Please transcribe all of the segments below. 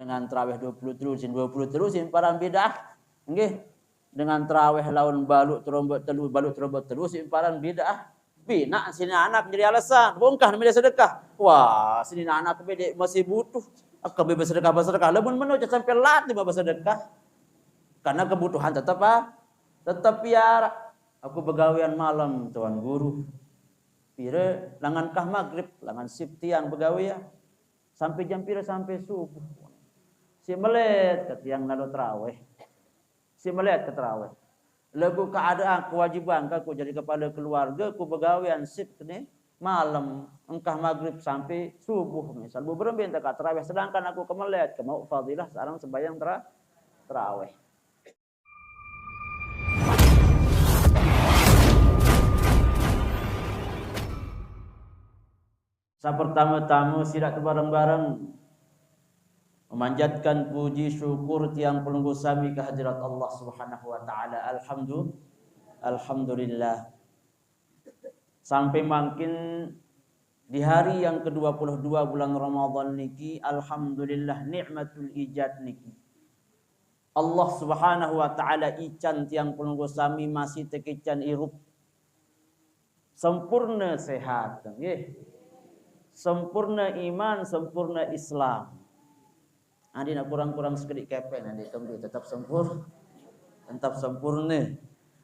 dengan tarawih 20 terusin parang bidah nggih dengan tarawih lawan balut trombot terusin parang bidah bina sini anak jadi alasan bongkah media sedekah wah sini anak bede masih butuh akab bersedekah lebih menuju sampai latih bersedekah karena kebutuhan tetap piara aku begawian malam tuan guru pire langankah maghrib langan sip tiang begawian sampai jam pira sampai subuh. Si melet ke tiang lalu terawih. Si melet ke terawih. Lagu keadaan kewajiban aku jadi kepala keluarga ku begawian sip ni malam engkah maghrib sampai subuh misal beberapa minta ke terawih sedangkan aku kemelet ke mau fadilah sekarang sembahyang terawih. Sa pertama-tama sirat bareng-bareng memanjatkan puji syukur tiang pelunggu sami kehadirat Allah Subhanahu wa taala. Alhamdulillah. Sampai makin di hari yang ke-22 bulan Ramadan niki alhamdulillah nikmatul ijad niki. Allah Subhanahu wa taala ican tiang pelunggu sami masih tekican irup sempurna sehat nggih. Sempurna iman, sempurna Islam. Adi nak kurang-kurang sekedik kepen adi tembi tetap sempurna.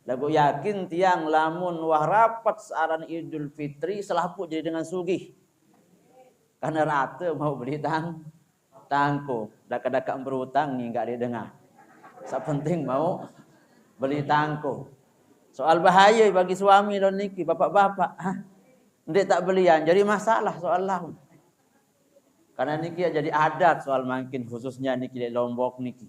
Lagu yakin tiang lamun wah rapat searan Idul Fitri selaput jadi dengan sugih. Karena rata mau beli tangko, dak-dak berutang ni enggak didengar. Sepenting mau beli tangko. Soal bahaya bagi suami dan niki bapak-bapak. Ndek tak belian jadi masalah soal laun. Karena niki jadi adat soal makin khususnya niki di Lombok niki.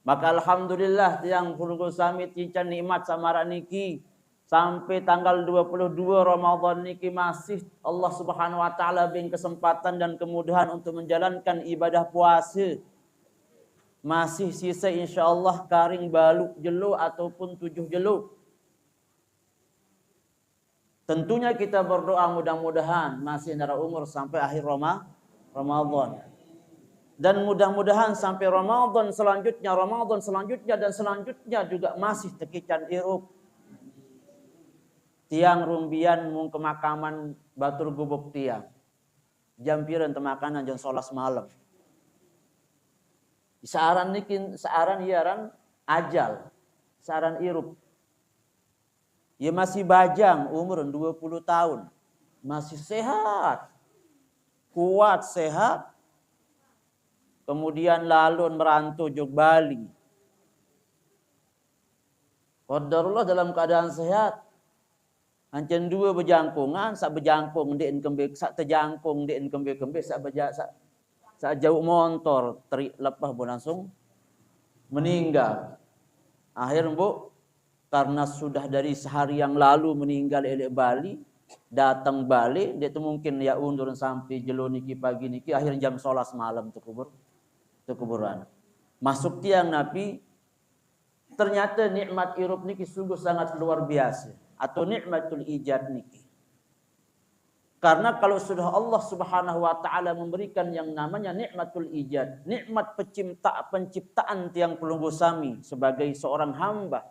Maka alhamdulillah tiang pulungku sami cincang nikmat samara niki sampai tanggal 22 Ramadan niki masih Allah Subhanahu wa taala beri kesempatan dan kemudahan untuk menjalankan ibadah puasa. Masih sisa insyaallah karing baluk jelu ataupun 7 jelu. Tentunya kita berdoa mudah-mudahan masih nara umur sampai akhir Ramadan. Dan mudah-mudahan sampai Ramadan selanjutnya dan selanjutnya juga masih tekican irup. Tiang rumbian mung kemakaman batur gubuk tiang. Jam pireun teu makanan jam 11 malam. Saaran nikin saaran iaran ajal. Saaran irup. Ya masih bajang umur 20 tahun. Masih sehat. Kuat sehat. Kemudian lalun merantau jog Bali. Qadarullah dalam keadaan sehat. Hancen dua berjangkungan, sak berjangkung ndek kembe, sak terjangkung ndek kembe, sak jauh motor teri lepas bu langsung meninggal. Akhir bu karena sudah dari sehari yang lalu meninggal elek Bali, datang Bali, dia tu mungkin ya undur sampai jelo niki pagi niki, akhir jam 11 malam tu kuburan. Masuk tiang Nabi, ternyata nikmat irup niki sungguh sangat luar biasa atau nikmatul ijad niki. Karena kalau sudah Allah Subhanahu wa taala memberikan yang namanya nikmatul ijad, nikmat penciptaan tiang pelunggu sami sebagai seorang hamba,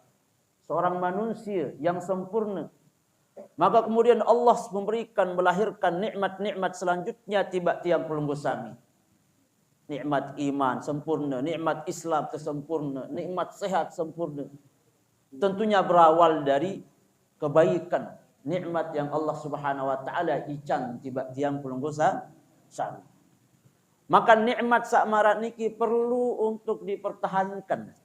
seorang manusia yang sempurna. Maka kemudian Allah melahirkan nikmat-nikmat selanjutnya tiba tiang pelunggu sami. Nikmat iman sempurna, nikmat Islam sempurna, nikmat sehat sempurna. Tentunya berawal dari kebaikan, nikmat yang Allah Subhanahu wa taala ican tiba tiang pelunggu sami. Maka nikmat sakmarat niki perlu untuk dipertahankan.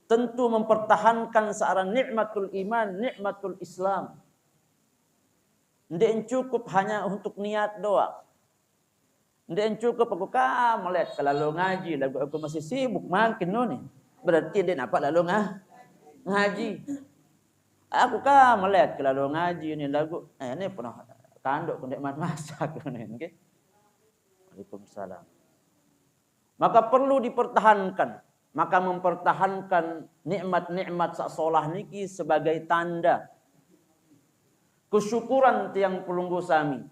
Tentu mempertahankan searah nikmatul iman, nikmatul Islam. Ndek cukup hanya untuk niat doang. Ndek cukup aku melihat kalau ngaji, lagu aku masih sibuk makin nih. Berarti dia nampak lalu ngaji. Aku melihat kalau ngaji ini lagu, ini pernah kanduk ndek masak nih, nggih. Waalaikumsalam. Maka perlu dipertahankan. Maka mempertahankan nikmat-nikmat sak solah niki sebagai tanda kesyukuran tiang pelunggu sami.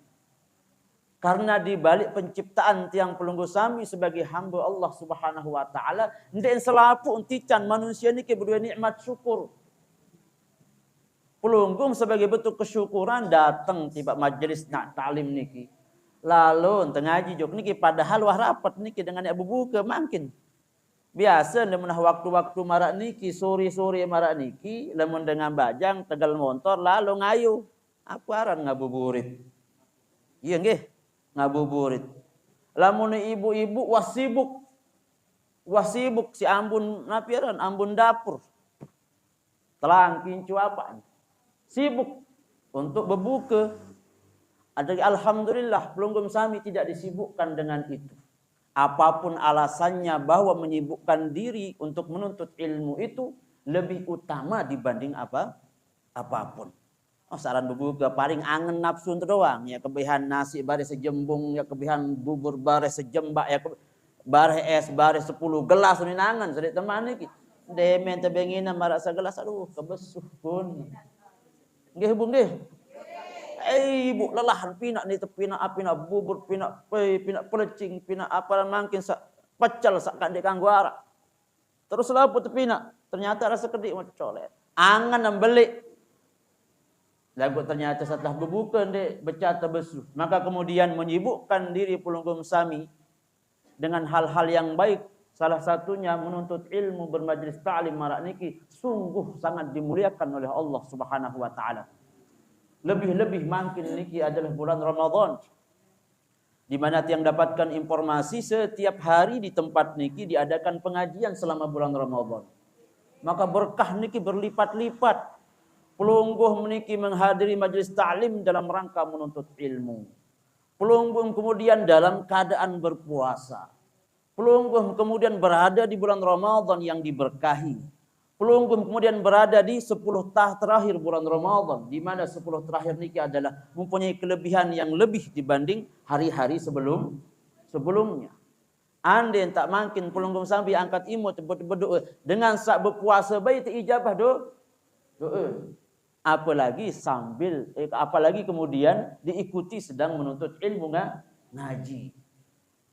Karena di balik penciptaan tiang pelunggu sami sebagai hamba Allah Subhanahu wa taala, ndek selapu untican manusia niki berdua nikmat syukur. Pelunggum sebagai bentuk kesyukuran datang tiba majelis nak taklim niki. Lalu ngaji jok niki padahal wah rapat niki dengan Abu Buka makin. Biasa lemun waktu-waktu marak niki, sore-sore marak niki, lemun dengan bajang tegal motor lalu ngayu. Apa aran ngabuburit? Iya nggih, ngabuburit. Lamun ibu-ibu wasibuk. Wasibuk si ambun napiaran, ambun dapur. Telang kincu apa? Sibuk untuk berbuka. Ada alhamdulillah pelunggum sami tidak disibukkan dengan itu. Apapun alasannya bahwa menyibukkan diri untuk menuntut ilmu itu lebih utama dibanding apapun. Oh, saran berbuka paling angen nafsu itu doang. Ya kebihan nasi bare sejembung, ya kebihan bubur bare sejembak, ya bare es bare 10 gelas ini angen sedek teman iki. Demen tebengina marak segelas aduh kebesuh pun. Nggih Bung nggih. Ibu lelahan pinak ni pina apina bubur pinak pelecing pinak apa mangkin sak pecel sak kandek kanggo arak. Terus lapu pinak ternyata rasa kedik macam colet. Angan nembeli. Lagu ternyata setelah berbuka ndek becata besu. Maka kemudian menyibukkan diri pelunggum sami dengan hal-hal yang baik. Salah satunya menuntut ilmu bermajlis ta'lim marak niki sungguh sangat dimuliakan oleh Allah Subhanahu wa taala. Lebih-lebih makin niki adalah bulan Ramadan. Di mana tiang dapatkan informasi setiap hari di tempat niki diadakan pengajian selama bulan Ramadan. Maka berkah niki berlipat-lipat. Pelungguh niki menghadiri majlis ta'lim dalam rangka menuntut ilmu. Pelungguh kemudian dalam keadaan berpuasa. Pelungguh kemudian berada di bulan Ramadan yang diberkahi. Pelunggum kemudian berada di 10 tahun terakhir bulan Ramadan. Di mana 10 terakhir niki adalah mempunyai kelebihan yang lebih dibanding hari-hari sebelumnya. Anda yang tak mungkin pelunggum sampai angkat imut berdoa. Dengan sak berpuasa baik ijabah doa. Apalagi kemudian diikuti sedang menuntut ilmu ngaji.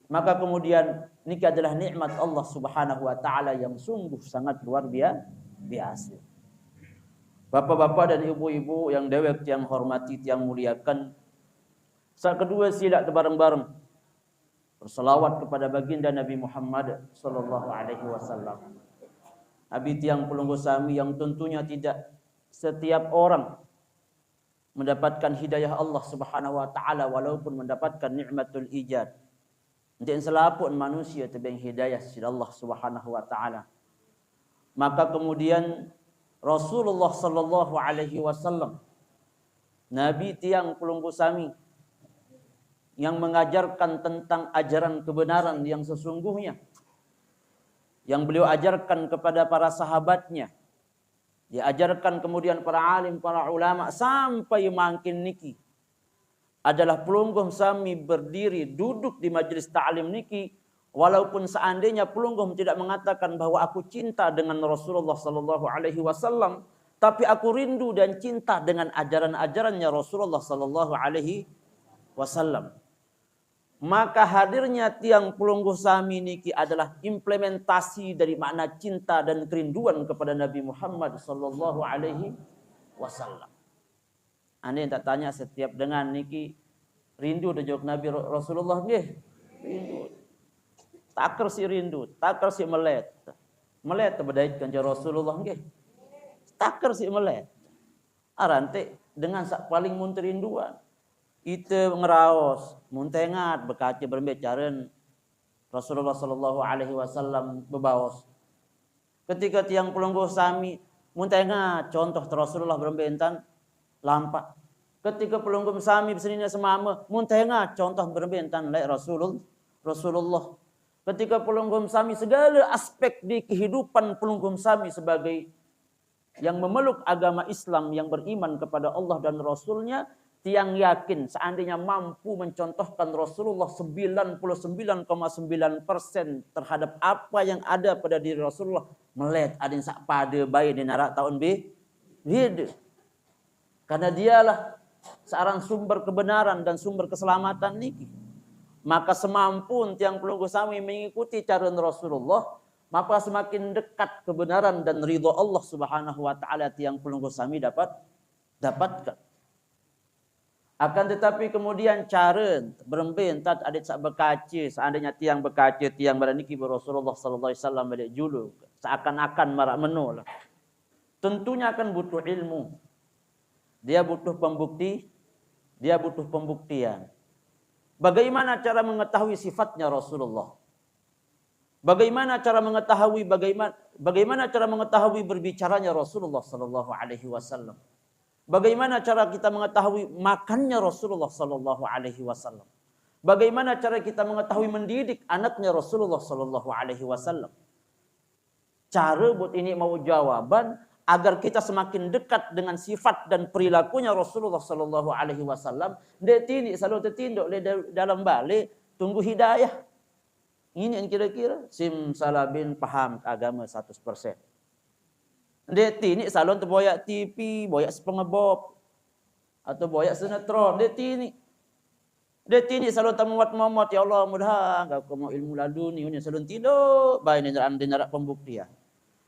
Maka kemudian niki adalah nikmat Allah Subhanahu wa taala yang sungguh sangat luar biasa. Bapak-bapak dan ibu-ibu yang dewek yang hormati yang muliakan. Saat kedua sila bareng-bareng berselawat kepada baginda Nabi Muhammad sallallahu alaihi wasallam. Abi tiang pelunggu sami yang tentunya tidak setiap orang mendapatkan hidayah Allah Subhanahu wa taala walaupun mendapatkan nikmatul ijad. Dan selapun manusia tebeng hidayah dari Allah Subhanahu wa taala. Maka kemudian Rasulullah sallallahu alaihi wasallam nabi tiang pelunggu sami yang mengajarkan tentang ajaran kebenaran yang sesungguhnya yang beliau ajarkan kepada para sahabatnya, diajarkan kemudian para alim, para ulama sampai makin niki adalah pelunggum sami berdiri duduk di majlis ta'lim niki walaupun seandainya pelunggum tidak mengatakan bahwa aku cinta dengan Rasulullah sallallahu alaihi wasallam tapi aku rindu dan cinta dengan ajaran-ajarannya Rasulullah sallallahu alaihi wasallam. Maka hadirnya tiang pelungguh sami niki adalah implementasi dari makna cinta dan kerinduan kepada Nabi Muhammad sallallahu alaihi wasallam. Anda yang tak tanya setiap dengan niki rindu dejok Nabi Rasulullah nggih. Rindu. Takar si rindu, takar si melet. Melet terbedaitkan je Rasulullah nggih. Takar si melet. Arante dengan sak paling mun rinduan. Itu ngeraos, muntengat bekaca berbicara Rasulullah sallallahu alaihi wasallam bebaos. Ketika tiang pelungguh sami muntengat contoh Rasulullah berbentan lampak. Ketika pelunggum sami bersininya semama muntengat contoh berbentan lai Rasulullah. Ketika pelunggum sami segala aspek di kehidupan pelunggum sami sebagai yang memeluk agama Islam yang beriman kepada Allah dan Rasulnya, tiang yakin seandainya mampu mencontohkan Rasulullah 99,9% terhadap apa yang ada pada diri Rasulullah, melet ada yang sak pada bayi di narak tahun beda. Karena dialah searan sumber kebenaran dan sumber keselamatan niki. Maka semampun tiang pelunggu sami mengikuti cara Rasulullah, maka semakin dekat kebenaran dan ridho Allah Subhanahu wa taala tiang pelunggu sami dapatkan. Akan tetapi kemudian cara berembentat adik sak berkaca, seandainya tiang berkaca tiang beraniki Rasulullah sallallahu alaihi wasallam balik julu, seakan-akan marak menol. Tentunya akan butuh ilmu. Dia butuh pembukti, dia butuh pembuktian. Bagaimana cara mengetahui sifatnya Rasulullah? Bagaimana cara mengetahui bagaimana cara mengetahui berbicaranya Rasulullah sallallahu alaihi wasallam? Bagaimana cara kita mengetahui makannya Rasulullah sallallahu alaihi wasallam? Bagaimana cara kita mengetahui mendidik anaknya Rasulullah sallallahu alaihi wasallam? Cara buat ini mau jawaban agar kita semakin dekat dengan sifat dan perilakunya Rasulullah sallallahu alaihi wasallam. Dia tidak selalu tertinduk dalam balik tunggu hidayah. Ini yang kira-kira simsalabin paham agama 100%. Dia tini salon terboyak TV, boyak SpongeBob atau boyak sinetron. Dia tini salon tamuat momot ya Allah mudah engkau mau ilmu laduni ini salon tidur baik ni nak pembuktian.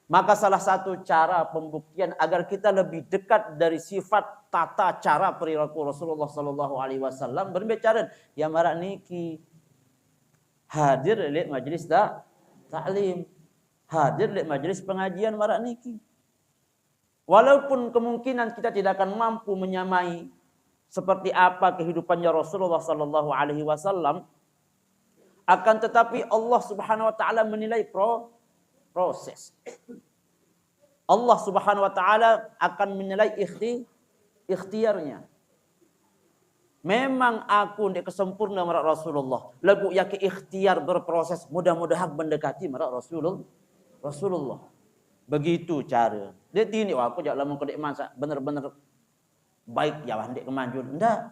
Maka salah satu cara pembuktian agar kita lebih dekat dari sifat tata cara perilaku Rasulullah sallallahu alaihi wasallam berbicara ya marak niki hadir di majlis taklim, hadir di majlis pengajian marak niki. Walaupun kemungkinan kita tidak akan mampu menyamai seperti apa kehidupannya Rasulullah sallallahu alaihi wasallam, akan tetapi Allah Subhanahu wa taala menilai proses. Allah Subhanahu wa taala akan menilai ikhtiarnya. Memang aku ndek kesempurna marak Rasulullah. Lagu yake ikhtiar berproses mudah-mudahan mendekati marak Rasulullah. Begitu cara. Dia tini wah aku jak lama kodek masak benar-benar baik ya ndek kemanjur. Ndak.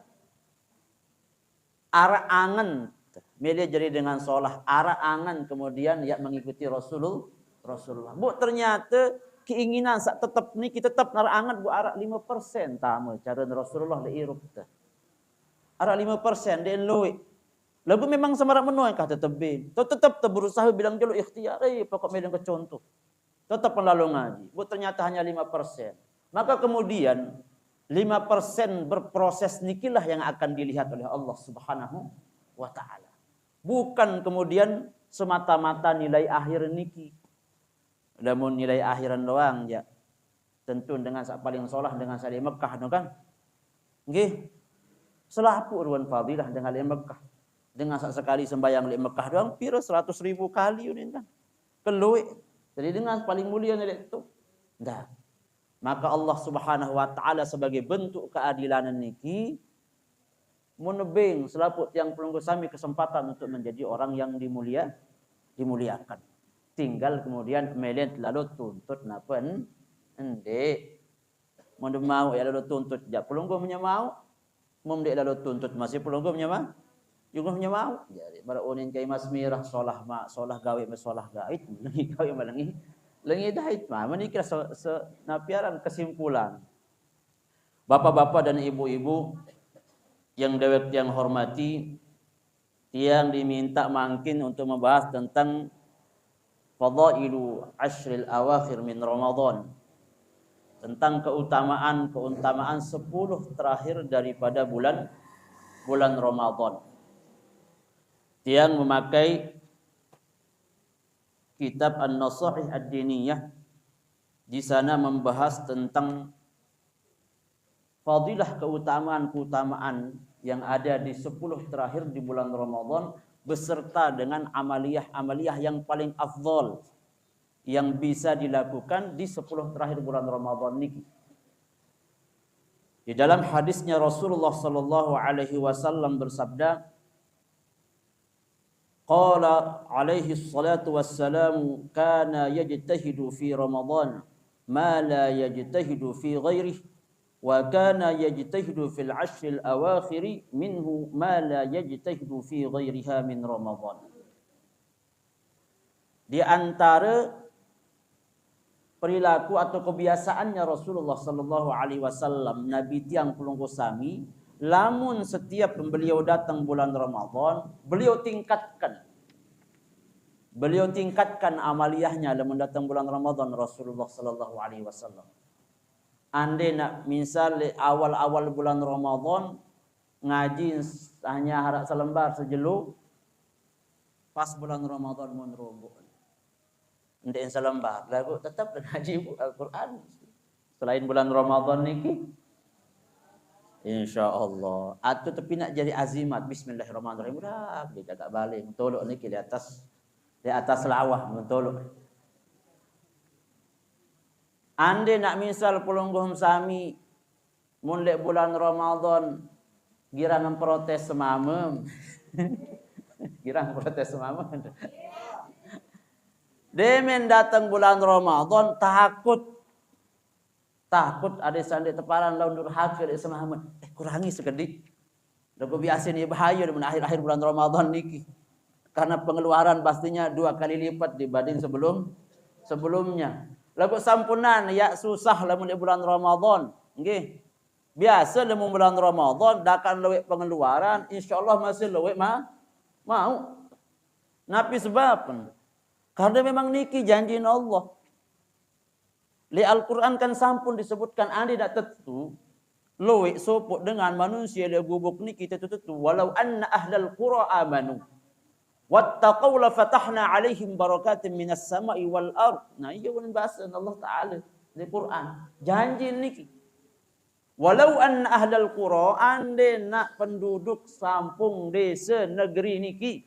Arah angan media jadi dengan solah arah angan kemudian ya mengikuti Rasulullah. Bu ternyata keinginan sak tetap ni kita tetap arah angan bu arah 5% tamu cara Rasulullah le irup ta. Arah 5% dia loe. Lagu memang semarak menuai kah tetap bin. Tetap berusaha bilang jelo ikhtiar pokok medan ke contoh. Tetap lalu ngaji. Bu ternyata hanya 5%. Maka kemudian 5% berproses nikilah yang akan dilihat oleh Allah Subhanahu wa taala. Bukan kemudian semata-mata nilai akhir niki. Namun nilai akhiran doang ya. Tentu dengan sak paling solah dengan sali Mekah no kan. Nggih. Selapu ruan fadilah dengan li Mekah. Dengan sak sekali sembahyang li Mekah doang pira 100.000 kali unin kan. Keluwe. Jadi dengan paling mulia nilai itu. Enggak. Maka Allah Subhanahu wa taala sebagai bentuk keadilan niki menebing selaput yang pelunggu sami kesempatan untuk menjadi orang yang dimuliakan. Tinggal kemudian melihat lalu tuntut napa ende. Mun mau ya lalu tuntut ja pelunggu menyamau. Mun dek lalu tuntut masih pelunggu menyamau. Juga menyamau. Jadi bara unin kay mas mirah solah gawe masolah gaib lengi gawe malengi. Lengi dahit mah menikah napiaran kesimpulan. Bapak-bapak dan ibu-ibu yang dewek yang hormati, yang diminta mangkin untuk membahas tentang fadailu ashril awakhir min Ramadan. Tentang keutamaan 10 terakhir daripada bulan Ramadan. Yang memakai kitab An-Nasahih Ad-Diniyah di sana membahas tentang fadilah keutamaan yang ada di 10 terakhir di bulan Ramadan beserta dengan amaliyah yang paling afdal yang bisa dilakukan di 10 terakhir bulan Ramadan niki. Di dalam hadisnya Rasulullah sallallahu alaihi wasallam bersabda, qala alaihi salatu wassalamu kana yajtahidu fi Ramadan ma la yajtahidu fi ghairihi wa kana yajtahidu fil ashril awakhir minhu ma la yajtahidu fi ghairiha min Ramadan. Di antara perilaku atau kebiasaannya Rasulullah sallallahu alaihi wasallam nabi tiang pulungku sami, lamun setiap beliau datang bulan Ramadan, beliau tingkatkan amaliyahnya lamun datang bulan Ramadan Rasulullah sallallahu alaihi wasallam. Ande nak misal awal-awal bulan Ramadan ngaji hanya harap selembar sejeluk, pas bulan Ramadan mun robo. Ndek selembar, lagu tetap ngaji Al-Qur'an selain bulan Ramadan niki. Insyaallah. Atau tapi nak jadi azimat bismillahirrahmanirrahim. Udah dia agak balik tolok niki di atas lawah tolok. Ande nak misal pulungguh sami mun lek bulan Ramadan girang protes semamem. Girang protes semamem. Demen datang bulan Ramadan takut ada sandi teparan laun durhaka di semamem. Kurangi sekedik. Lagu biasa ni bahaya di akhir-akhir bulan Ramadan niki. Karena pengeluaran pastinya 2 kali lipat dibanding sebelumnya. Lagu sampunan ya susah lamun di bulan Ramadan. Nggih. Biasa lamun bulan Ramadan dakan lewek pengeluaran, insyaallah masih lewek mau. Napi sebab karena memang niki janjiin Allah. Li Al-Quran kan sampun disebutkan andi dak tentu lewek sopok dengan manusia li gubuk niki tentu walau anna ahlal qura amanu wattaqaw la fatahna alaihim barakatin minas sama'i wal ard. Nah iya pun bahasa Allah Taala di Quran. Janji niki. Walau anna ahlal qura ande nak penduduk sampung desa negeri niki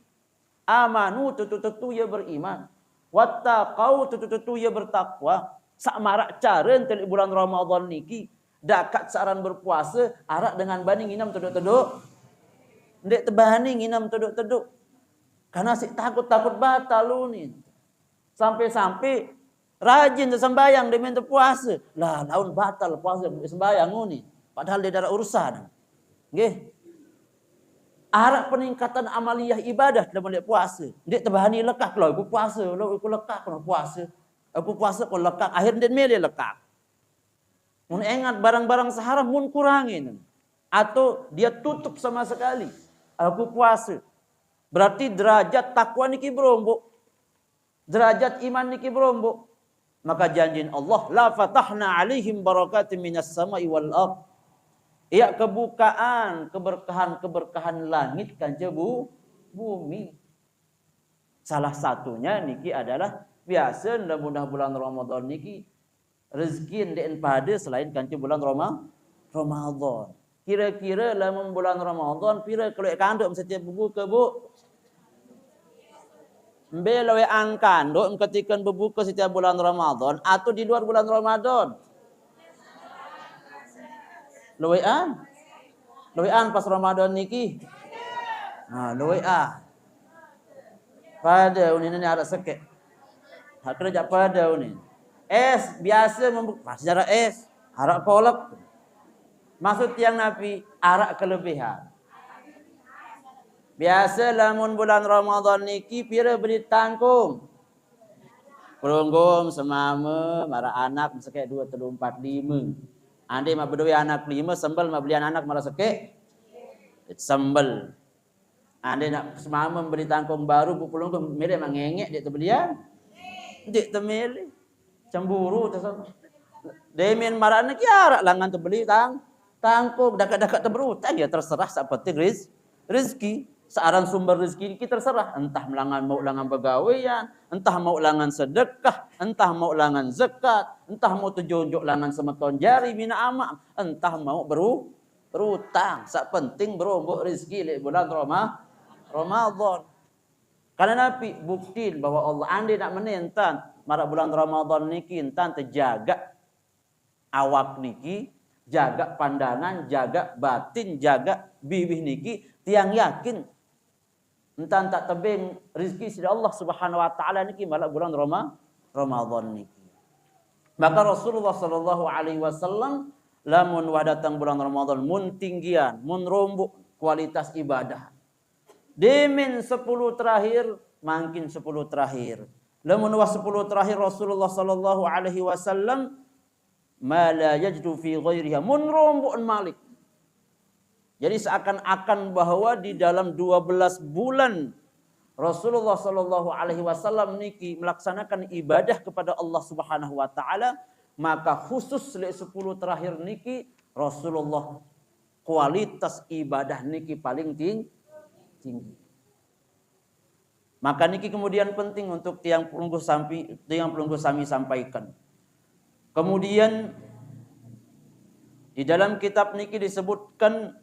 amanu tutu ya beriman. Wattaqau tutu ya bertakwa. Sak marak cara entel bulan Ramadan niki dakat saran berpuasa arak dengan banding inam teduk-teduk. Ndek tebani inam teduk-teduk. Karena si takut batal lu ni. Sampai rajin sembahyang demi puasa. Lah laun batal puasa sembahyang ni. Padahal dia ada urusan. Nggih. Arak peningkatan amaliyah ibadah dalam dia puasa. Dia terbahani lekak lah. Aku puasa. Aku lekak kalau puasa. Aku puasa kalau lekak. Akhirnya dia milih lekak. Mun ingat barang-barang seharam mun kurangin. Atau dia tutup sama sekali. Aku puasa. Berarti derajat takwa niki berombok. Derajat iman niki berombok. Maka janjin Allah. La fatahna alaihim barakatim minas sama'i wal ard. Ya kebukaan, keberkahan langit kan bumi. Salah satunya niki adalah biasa dalam bulan Ramadan niki rezeki ndek pada selain kanci bulan Ramadan. Kira-kira dalam bulan Ramadan pira kalau kanduk setiap berbuka bu. Mbelawe angkanduk ketika berbuka setiap bulan Ramadan atau di luar bulan Ramadan. Lewean pas Ramadan niki. Nah, lewea. Pada unin ini ada sekek. Hak kerja pada unin. Es biasa membuka sejarah es, arak kolak. Maksud yang Nabi arak kelebihan. Biasa lamun bulan Ramadan niki pira beri tanggung. Perunggum semama marah anak sekek 2 3 4 5. Ande mah berdua anak 5 sembel mah belian anak malah sekek sembel. Ande nak semama beri tanggung baru pulung ke milih mangengek dia tu belian. Dik temilih cemburu tu sama. Demen marah anak ya arak langan tu beli tangkung dekat-dekat tu berutang ya terserah seperti rezeki. Searan sumber rezeki kita terserah. Entah mau langan pegawaian, entah mau langan sedekah, entah mau langan zakat, entah mau tunjuk langan semeton jari bina amak, entah mau berutang. Sak penting berombok rezeki di bulan Ramadan. Karena Nabi buktiin bahwa Allah andi nak menentan marak bulan Ramadan niki entan terjaga awak niki, jaga pandangan, jaga batin, jaga bibih niki tiang yakin entan tak tebing rezeki dari Allah Subhanahu wa taala niki malah bulan Ramadan niki. Maka Rasulullah sallallahu alaihi wasallam lamun datang bulan Ramadan mun tinggian, mun rombok kualitas ibadah. Demin 10 terakhir, makin 10 terakhir. Lamun was 10 terakhir Rasulullah sallallahu alaihi wasallam ma la yajdu fi ghairiha munrumbun malik. Jadi seakan-akan bahwa di dalam 12 bulan Rasulullah sallallahu alaihi wasallam niki melaksanakan ibadah kepada Allah Subhanahu wa taala, maka khusus 10 terakhir niki Rasulullah kualitas ibadah niki paling tinggi. Maka niki kemudian penting untuk tiang pelungguh sami sampaikan. Kemudian di dalam kitab niki disebutkan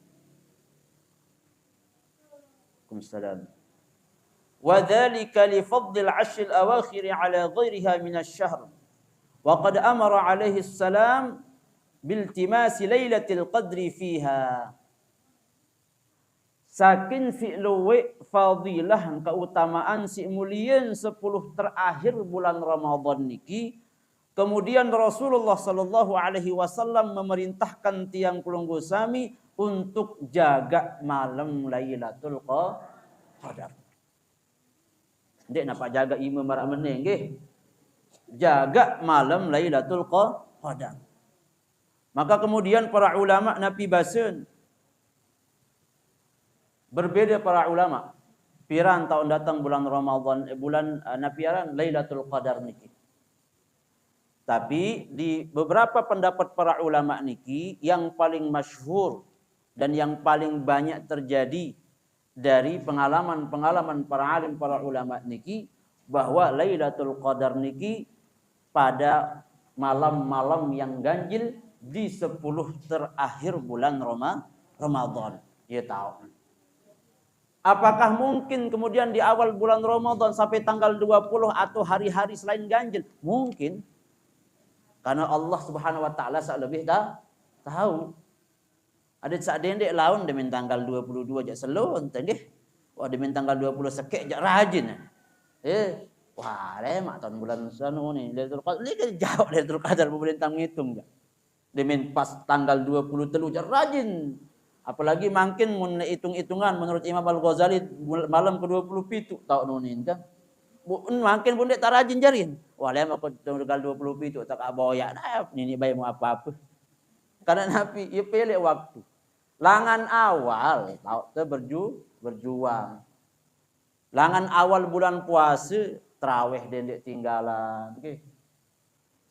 wa dzalika li fadlil 'ashr al-awakhir 'ala ghairiha min asy-syahr. Wa qad amara 'alaihi salam biltimasi lailatul qadri fiha. Sakin fi'luwe fadilah keutamaan si mulieun 10 terakhir bulan Ramadan niki. Kemudian Rasulullah sallallahu alaihi wasallam memerintahkan tiang pelungguh sami untuk jaga malam Lailatul Qadar. Dek napa jaga imam marak meneng nggih. Jaga malam Lailatul Qadar. Maka kemudian para ulama napi baseun berbeda para ulama. Piran tahun datang bulan Ramadan, bulan napiaran Lailatul Qadar niki. Tapi di beberapa pendapat para ulama niki yang paling masyhur dan yang paling banyak terjadi dari pengalaman-pengalaman para alim para ulama niki bahwa Lailatul Qadar niki pada malam-malam yang ganjil di 10 terakhir bulan Ramadan. Ya tahu. Apakah mungkin kemudian di awal bulan Ramadan sampai tanggal 20 atau hari-hari selain ganjil? Mungkin. Karena Allah Subhanahu wa taala lebih tahu. Ada saat dendek laun demen tanggal 22 jak selon tadi. Wah demen tanggal 20 sekek jak rajin. Wah lemak tahun bulan sanu ni Lailatul Qadar. Ni kan jauh Lailatul Qadar pemerintah ngitung jak. Demen pas tanggal 23 jak rajin. Apalagi makin mun hitung-hitungan menurut Imam Al-Ghazali malam ke-27 tahun ini kan. Makin pun dia tak rajin jarin. Wah, lem aku tanggal 27 tak aboyak dah. Ini baik mau apa-apa. Karena Nabi ia pilih waktu. Langan awal tahu berjuang. Langan awal bulan puasa tarawih dendek tinggalan. Okay.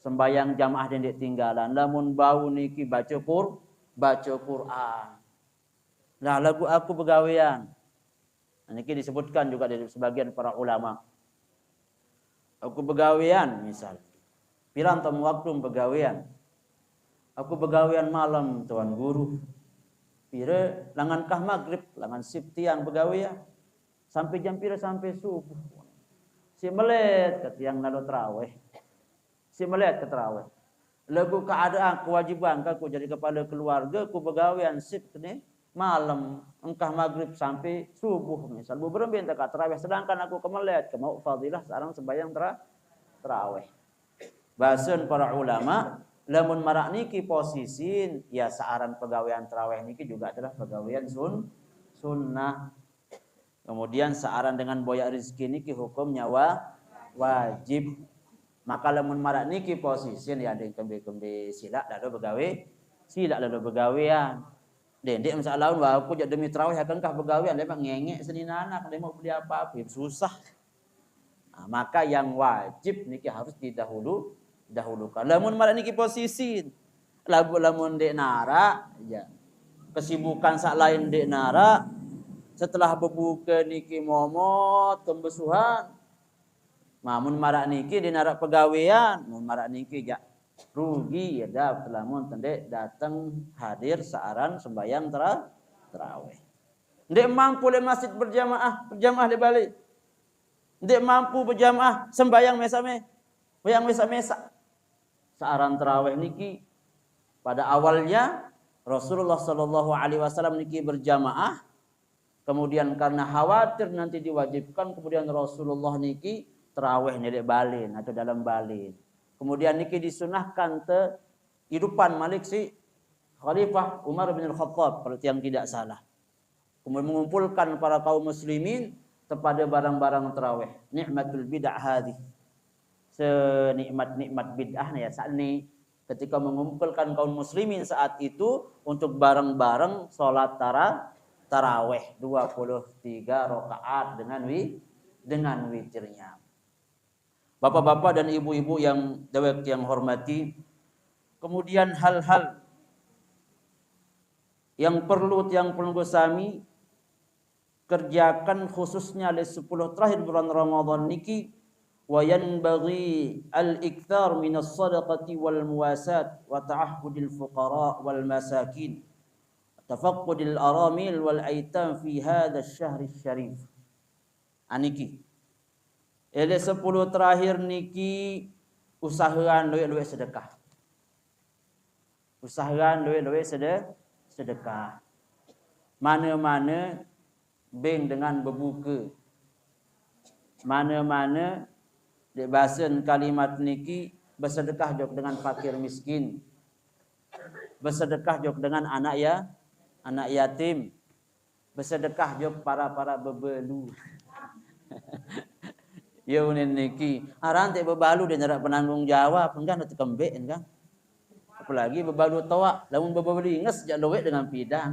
Sembayang jamaah dendek tinggalan. Lamun bau niki baca Quran. Nah, lagu aku begawean. Ini disebutkan juga dari sebagian para ulama. Aku begawean misal. Pirang tamu waktu begawean. Aku begawean malam tuan guru. Pira langankah maghrib, langan sip tiang begawean. Sampai jam pira sampai subuh. Si melet ke tiang nado tarawih. Si melet ke tarawih. Lagu keadaan kewajiban aku jadi kepala keluarga, aku begawean sip ni malam engkah maghrib sampai subuh misal beberapa tak tarawih sedangkan aku kemelet kemau fadilah sekarang sembahyang tarawih. Bahasan para ulama lamun marak niki posisin ya searan pegawaian tarawih niki juga adalah pegawaian sunnah. Kemudian searan dengan boyak rezeki niki hukumnya wajib. Maka lamun marak niki posisin ya ada kembe silak lalu begawean. Dendek masalah laun wah aku jadi demi tarawih akankah begawean dia mak ngengek senin anak dia mau beli apa-apa susah. Nah, maka yang wajib niki harus didahulukan. Lamun malah niki posisi lamun dek nara ya. Kesibukan sak lain dek nara setelah berbuka niki momot tembesuhan. Mamun marak niki di nara pegawean, mun marak niki ya rugi ya dah lamun tendek datang hadir searan sembahyang tarawih. Ndek mampu le masjid berjamaah di balik. Ndek mampu berjamaah sembahyang mesa. Searan tarawih niki pada awalnya Rasulullah sallallahu alaihi wasallam niki berjamaah. Kemudian karena khawatir nanti diwajibkan kemudian Rasulullah niki tarawih ndek balin atau dalam balin. Kemudian niki disunahkan te hidupan Malik si Khalifah Umar bin Al-Khattab kalau yang tidak salah. Kemudian mengumpulkan para kaum muslimin kepada barang-barang tarawih. Ni'matul bid'ah hadhi. senikmat-nikmat bid'ah ya saat ini ketika mengumpulkan kaum muslimin saat itu untuk bareng-bareng sholat taraweh 23 rakaat dengan witirnya. Bapak-bapak dan ibu-ibu yang dewek yang hormati, kemudian hal-hal yang perlu sami kerjakan khususnya di 10 terakhir bulan Ramadan niki, wa yanbaghi al-ikthar min as-sadaqati wal muwasat wa ta'ahhudil fuqara wal masakin, tafaqqudil aramil wal aitam fi hadha asy-syahr asy-syarif. Aniki ele 10 terakhir niki usahakan duit-duit sedekah. Usahakan duit-duit sedekah. Mana-mana beng dengan berbuka. Mana-mana di bahasan kalimat niki bersedekah jok dengan fakir miskin. Bersedekah jok dengan anak yatim. Bersedekah jok para bebelu. Ya unen niki aran teh bebalu dan jarak penanggung jawab enggan teu kembek kan. Apalagi bebalu toa, lamun bebalu inges jak loe dengan pidang.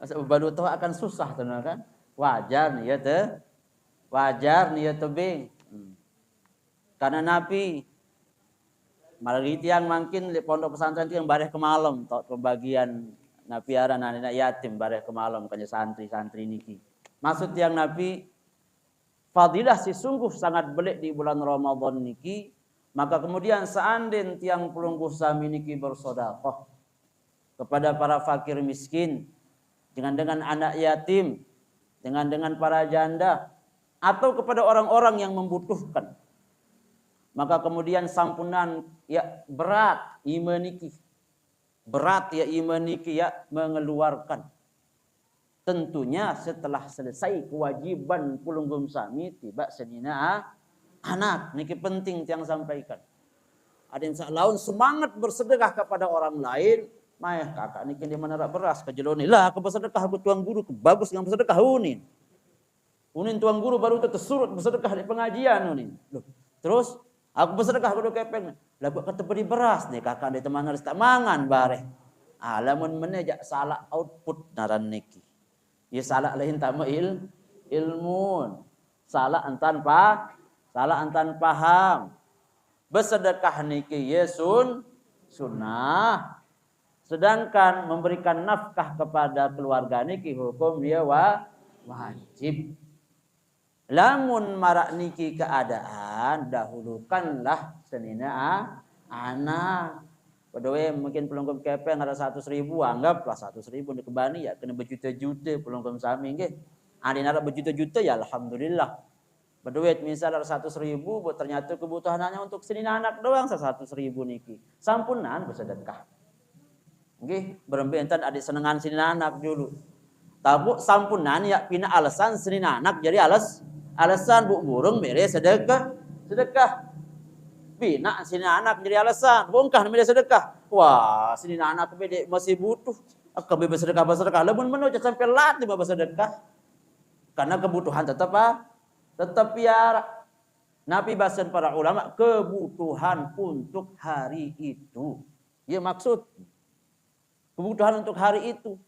Asa bebalu toa akan susah tenan kan. Wajar nih ya tebing. Karena Nabi malagi tiang mungkin di pondok pesantren yang bareh ke malam tok pembagian Nabi aran anak yatim bareh ke malam kanya santri-santri niki. Maksud tiang Nabi fadilah si sungguh sangat belik di bulan Ramadan niki, maka kemudian seandainya tiang pelungguh sami niki bersedekah kepada para fakir miskin, dengan anak yatim, dengan para janda, atau kepada orang-orang yang membutuhkan, maka kemudian sampunan ya berat iman niki ya mengeluarkan. Tentunya setelah selesai kewajiban pulunggum sami tiba sedina anak niki penting yang sampaikan. Ada yang laun semangat bersedekah kepada orang lain, mah kakak niki di mana beras kejeloni lah aku bersedekah aku tuang guru bagus yang bersedekah unin tuang guru baru tersurut bersedekah di pengajian unin. Loh, terus aku bersedekah aku kepeng lah buat ketepedi beras nih kakak di teman harus tak mangan bareh. Alamun menejak salah output naran niki. Ya salah lain tama ilmu. Salah antan paham. Bersedekah niki yesun sunnah. Sedangkan memberikan nafkah kepada keluarga niki hukum dia wajib. Lamun marak niki keadaan dahulukanlah senina anak. Padahal mungkin pelungkum kepeng ada 100.000, anggaplah 100.000 dikebani ya kena berjuta-juta pelungkum sami nggih. Ade nara berjuta-juta ya alhamdulillah. Berduit misal ada 100.000 buat ternyata kebutuhannya untuk senina anak doang 100.000 niki. Sampunan bersedekah. Nggih, berembentan adik senengan senina anak dulu. Tabu sampunan ya pina alasan senina anak jadi alasan bu burung mere sedekah. Bina sini anak jadi alasan, bongkah namanya sedekah. Wah, sini anak bede masih butuh. Aku bersedekah. Lamun menuju sampai latih bersedekah. Karena kebutuhan tetap piara. Nabi bahasan para ulama kebutuhan untuk hari itu. Ya maksud kebutuhan untuk hari itu.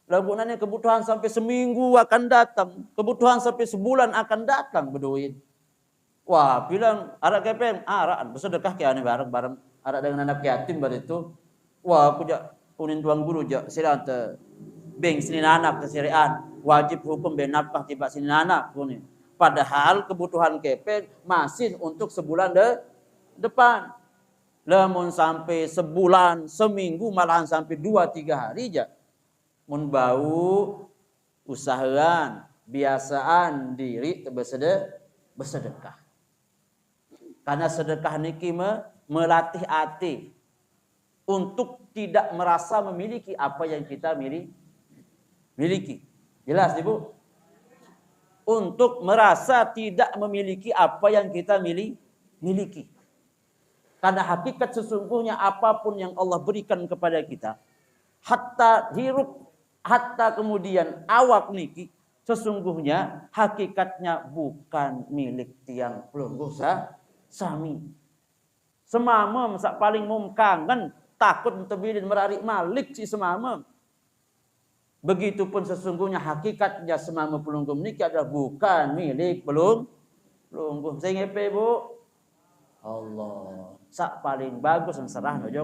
Lamunannya kebutuhan sampai seminggu akan datang, kebutuhan sampai sebulan akan datang berduit. Wah, bilang arak kepeng, araan bersedekah ke ane bareng-bareng arak dengan anak yatim bar itu. Wah, aku jak unin tuang guru jak silan te beng sini anak kesirian wajib hukum ben nafkah tiba sini anak kuning. Padahal kebutuhan kepeng masih untuk sebulan depan. Lamun sampai sebulan, seminggu malahan sampai 2-3 hari aja. Mun bau usahaan biasaan diri bersedekah. Karena sedekah niki melatih hati untuk tidak merasa memiliki apa yang kita miliki. Jelas, Ibu? Untuk merasa tidak memiliki apa yang kita miliki. Karena hakikat sesungguhnya apapun yang Allah berikan kepada kita, hatta hirup, hatta kemudian awak niki, sesungguhnya hakikatnya bukan milik tiang pelungguh sami. Semamam sak paling mumkangen takut tabilin merarik malik si semamam. Begitupun sesungguhnya hakikatnya semamam pelunggum niki adalah bukan milik pelunggum. Saya ngepe bu. Allah. Sak paling bagus yang serah nojo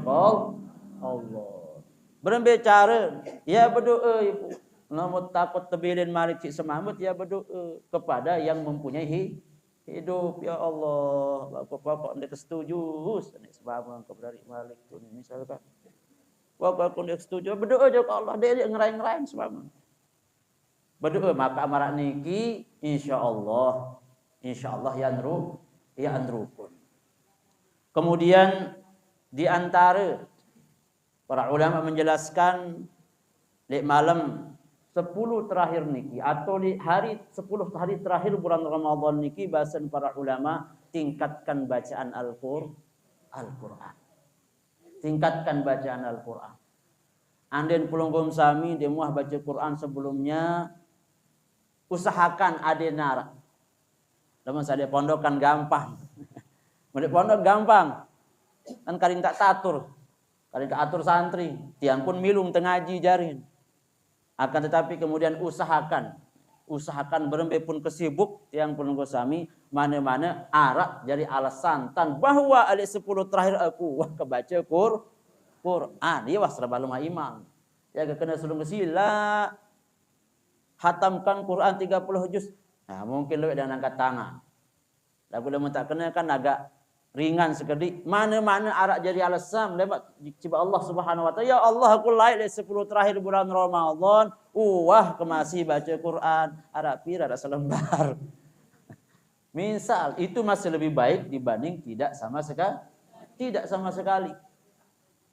Allah. Berbicara, ya berdoa ibu. Namun takut tabilin malik si semamut ya berdoa kepada yang mempunyai hidup. Ya Allah, bapak-bapak ndak setuju nek semamam kepada malik tu misalkan. Bapak ndak setuju berdoa je ke Allah dia ngerai-ngerai semamam. Berdoa maka amarak niki insyaallah ya andrukun. Kemudian di antara para ulama menjelaskan di malam 10 terakhir niki atau di hari 10 hari terakhir bulan Ramadan niki bahasan para ulama tingkatkan bacaan Al-Qur'an. Tingkatkan bacaan Al-Qur'an. Anden pelunggum sami dia muah baca Quran sebelumnya usahakan adenara. Lamun saya pondok kan gampang. Murid pondok gampang. Kan karing tak tatur. Karing tak atur santri, tiang pun milung tengaji jarin. Akan tetapi kemudian usahakan berembe pun kesibuk tiang penunggu sami mana-mana arak jadi alasan tan bahwa ada 10 terakhir aku kebaca Quran. Dia was serba lemah iman. Ya kena sulung sila hatamkan Quran 30 juz. Nah, mungkin lu dan angkat tangan. Lagu lemah tak kena kan agak ringan sekali. Mana-mana arak jadi alasan lebat ciba Allah Subhanahu wa taala. Ya Allah aku layak 10 terakhir bulan Ramadan. Kemasih baca Quran. Arak pira ada selembar. Misal itu masih lebih baik dibanding tidak sama sekali.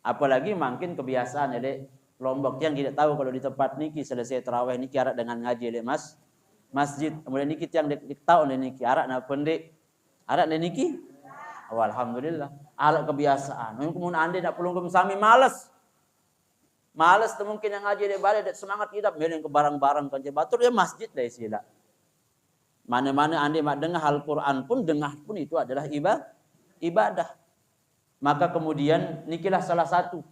Apalagi makin kebiasaan ya dek Lombok yang tidak tahu kalau di tempat niki selesai tarawih niki arak dengan ngaji dek masjid. Kemudian niki yang dek tahu niki arak na pendek. Arak niki alhamdulillah. Alat kebiasaan. Kemudian anda nak pelunggum sami malas tu mungkin yang ngaji dia balik semangat hidup milih ke barang-barang kan batur dia masjid dah sila. Mana-mana anda mak dengar Al-Qur'an pun dengar pun itu adalah ibadah. Maka kemudian nikilah salah satu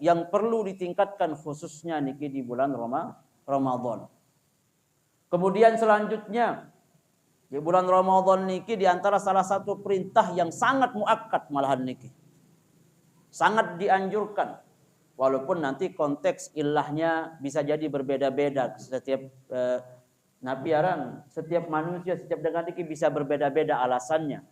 yang perlu ditingkatkan khususnya niki di bulan Ramadan. Kemudian selanjutnya di bulan Ramadan niki di antara salah satu perintah yang sangat muakkad malahan niki. Sangat dianjurkan. Walaupun nanti konteks ilahnya bisa jadi berbeda-beda. Setiap setiap manusia, setiap dengan niki bisa berbeda-beda alasannya.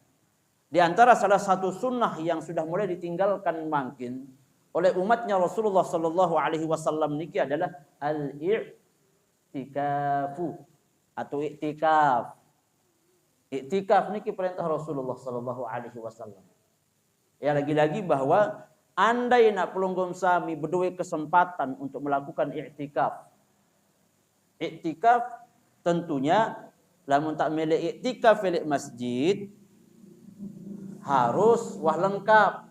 Di antara salah satu sunnah yang sudah mulai ditinggalkan makin oleh umatnya Rasulullah Sallallahu Alaihi Wasallam niki adalah al-i'tikafu atau i'tikaf. I'tikaf niki perintah Rasulullah Sallallahu Alaihi Wasallam. Ya lagi-lagi bahwa andai nak pelunggum sami berdua kesempatan untuk melakukan i'tikaf. I'tikaf tentunya lamun tak milih i'tikaf milik masjid harus lengkap.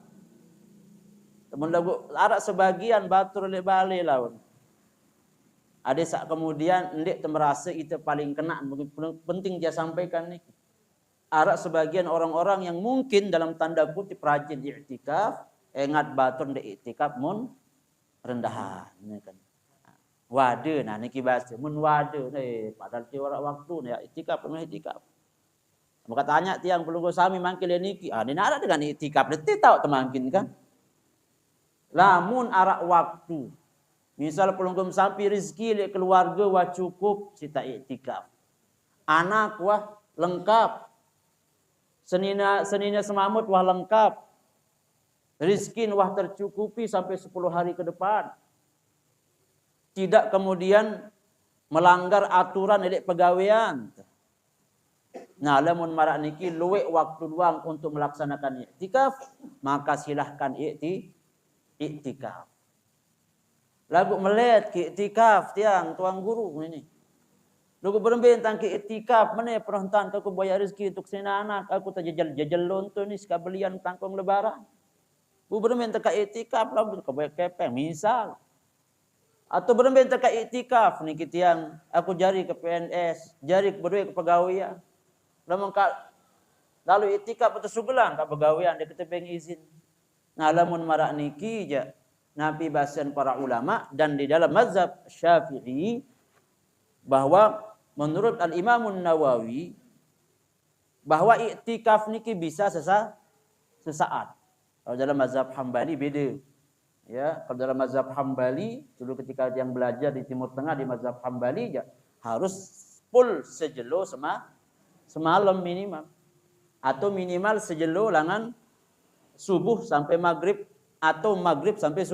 Temen lagu arak sebagian batur le balik lawan. Ada sak kemudian ndik merasa itu paling kena penting dia sampaikan nih. Arak sebagian orang-orang yang mungkin dalam tanda kutip rajin i'tikaf, ingat batur ndik i'tikaf mun rendahan kan. Wade nah niki bahasa mun wade padahal ti waktu ya i'tikaf pernah i'tikaf. Maka tanya tiang pelunggu sami mangkil niki, ini ada dengan i'tikaf, nanti tahu temangkin kan? Lamun arak waktu, misal pelunggu sampai rezeki le keluarga wah cukup, sita i'tikaf. Anak wah lengkap, senina semamut wah lengkap, rezeki wah tercukupi sampai 10 hari ke depan. Tidak kemudian melanggar aturan elek pegawaian. Nah, lamun marak niki luwek waktu luang untuk melaksanakan i'tikaf, maka silahkan i'tikaf. Lagu melet ke i'tikaf tiang tuang guru ini. Lagu berembe tentang ke i'tikaf, mana perontan aku bayar rezeki untuk sina anak, aku tak jajal lonto ni sekabelian tangkong lebaran. Bu berembe tentang i'tikaf lagu kebayar kepeng misal. Atau berembe tentang i'tikaf niki tiang aku jari ke PNS, jari berdua ke pegawaian. Lamun Lalu iktikaf atau sugelang ka begawean dia ketebeng izin. Nah lamun marak niki ja nabi bahasan para ulama dan di dalam mazhab Syafi'i bahwa menurut Al-Imam Nawawi bahwa iktikaf niki bisa sesaat. Kalau dalam mazhab Hambali beda. Ya, kalau dalam mazhab Hambali dulu ketika yang belajar di Timur Tengah di mazhab Hambali ya harus full sejelo semalam minimal. Atau minimal sejelo langan subuh sampai maghrib atau maghrib sampai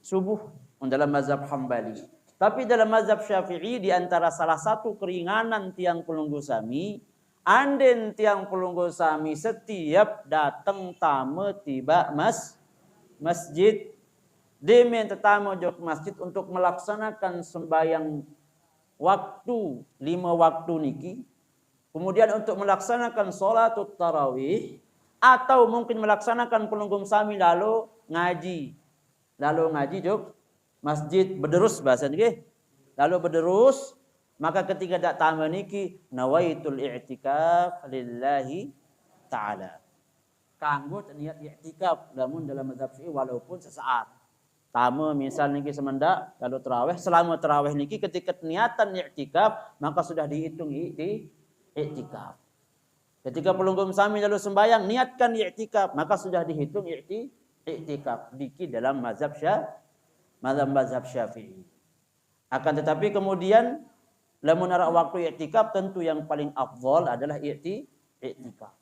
subuh dalam mazhab Hambali. Tapi dalam mazhab Syafi'i di antara salah satu keringanan tiang pelunggu sami, anden tiang pelunggu sami setiap datang tamu tiba masjid demen tetamu jok masjid untuk melaksanakan sembahyang waktu 5 waktu niki, kemudian untuk melaksanakan sholatut tarawih atau mungkin melaksanakan pelunggum sami lalu ngaji jok masjid bederus bahasa niki, lalu bederus maka ketika dak tamu niki nawaitul i'tikaf lillahi ta'ala. Kanggo niat i'tikaf namun dalam mazhab Syafi'i walaupun sesaat. Tamu misal niki semendak lalu tarawih, selama tarawih niki ketika niatan i'tikaf maka sudah dihitung di i'tikaf. Ketika pelunggum sami lalu sembahyang niatkan i'tikaf maka sudah dihitung i'tikaf niki dalam mazhab Syafi'i. Akan tetapi kemudian lamun ara waktu i'tikaf tentu yang paling afdal adalah i'tikaf.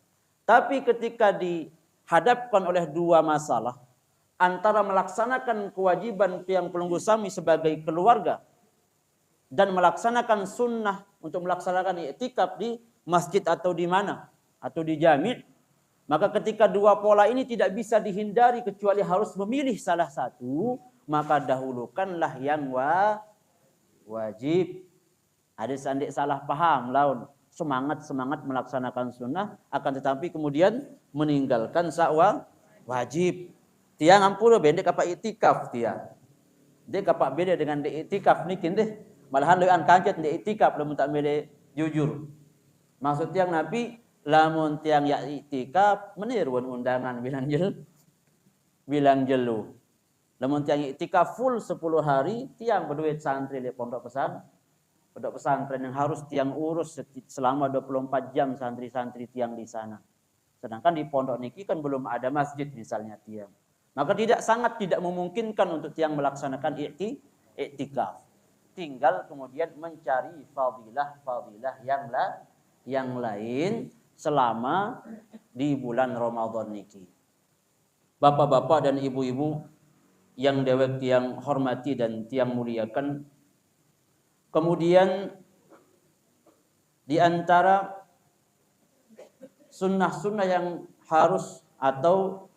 Tapi ketika dihadapkan oleh dua masalah antara melaksanakan kewajiban tiang pelunggu sami sebagai keluarga dan melaksanakan sunnah untuk melaksanakan i'tikaf di masjid atau di mana atau di jami', maka ketika dua pola ini tidak bisa dihindari kecuali harus memilih salah satu, maka dahulukanlah yang wajib. Ada sandik salah paham laun semangat melaksanakan sunnah akan tetapi kemudian meninggalkan wajib. Tiang ampun bendek apa iktikaf tiang. Dia kapak beda dengan de iktikaf nikin deh. Malahan leuan kancet de iktikaf lamun tak beda jujur. Maksud tiang Nabi lamun tiang ya iktikaf meniruan undangan bilang jelu. Lamun tiang iktikaf full 10 hari tiang berduit santri di pondok pesantren yang harus tiang urus selama 24 jam santri-santri tiang di sana. Sedangkan di pondok niki kan belum ada masjid misalnya tiang. Maka sangat tidak memungkinkan untuk tiang melaksanakan i'tikaf. Tinggal kemudian mencari fadilah yang lain selama di bulan Ramadan niki. Bapak-bapak dan ibu-ibu yang dewek tiang hormati dan tiang muliakan, kemudian di antara sunnah-sunnah yang harus atau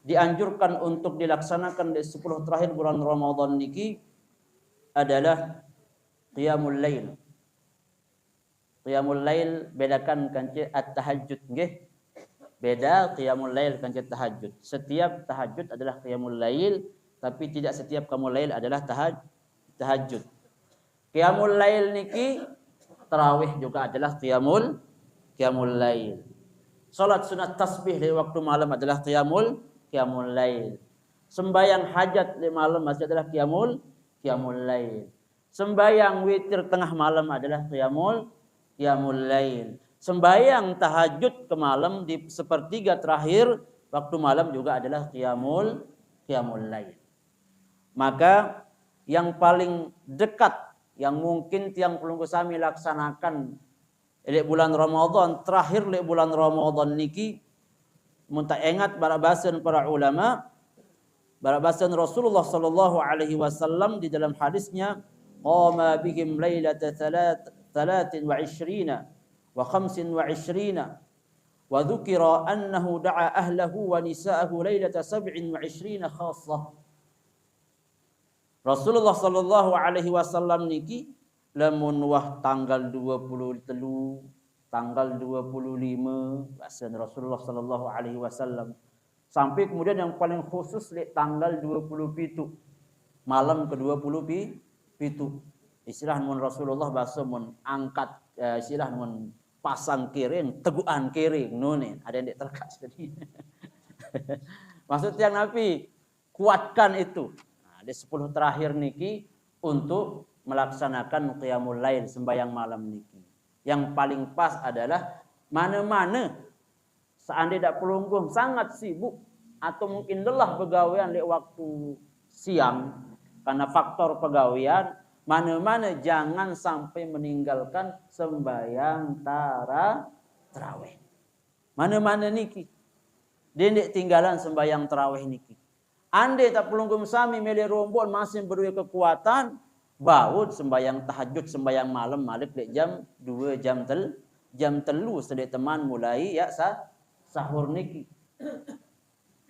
dianjurkan untuk dilaksanakan di 10 terakhir bulan Ramadan niki adalah qiyamul lail. Qiyamul lail bedakan kance at-tahajjud nggih. Beda qiyamul lail kance tahajud. Setiap tahajud adalah qiyamul lail, tapi tidak setiap qiyamul lail adalah tahajud. Qiyamul lail niki tarawih juga adalah qiyamul lail. Salat sunat tasbih di waktu malam adalah qiyamul lail. Sembayang hajat di malam masih adalah qiyamul lail. Sembayang witir tengah malam adalah qiyamul lail. Sembayang tahajud ke malam di sepertiga terakhir waktu malam juga adalah qiyamul lail. Maka yang paling dekat yang mungkin tiang pelunggu sami laksanakan di bulan Ramadan, terakhir di bulan Ramadan niki munta ingat barabasan para ulama, barabasan Rasulullah sallallahu alaihi wasallam di dalam hadisnya, qama bihim lailata 23 wa 25 wa dzukira annahu da'a ahlahu wa nisa'ahu lailata 27 khassah. Rasulullah sallallahu alaihi wasallam niki lamun wah tanggal 23, tanggal 25 bahasan Rasulullah sallallahu alaihi wasallam. Sampai kemudian yang paling khusus di tanggal 27 malam ke-27. Istilah mun Rasulullah bahasa mun angkat istilah mun pasang kiring, teguan kiring, nunin. Ada yang terkas tadi. Maksud yang Nabi, kuatkan itu. Nah, di 10 terakhir niki untuk melaksanakan qiyamul lail, sembahyang malam niki. Yang paling pas adalah mana-mana seandainya tidak pelunggung sangat sibuk atau mungkin lelah begawean di waktu siang karena faktor pegawean, mana-mana jangan sampai meninggalkan sembahyang tarawih. Mana-mana niki. Dia tidak tinggalan sembahyang tarawih niki. Andai tak pelunggum sami milih rombon masih berdua kekuatan, baud sembahyang tahajud, sembahyang malam malik dek jam 2 jam telu sedek teman mulai ya sahur niki.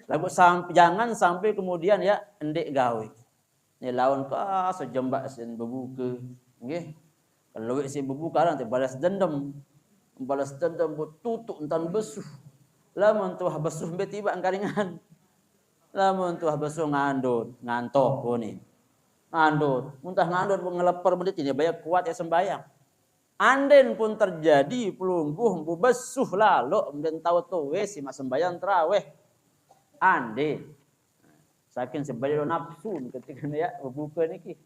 Lagu jangan sampai kemudian ya endek gawe. Ni lawan ka sejembak sen berbuka. Nggih. Kalau sen berbuka lang balas dendam. Balas dendam tutuk entan besuh. Lamun tuh besuh be tiba angkaringan. Lamun tuh besuh ngandut, ngantok ni. Ngandut, muntah ngandut ngeleper menit ini banyak kuat ya sembahyang. Anden pun terjadi pelungguh besuh lalu kemudian tahu tuh si mas sembahyang tarawih. Ande saking sebagai nafsu ketika ya berbuka niki.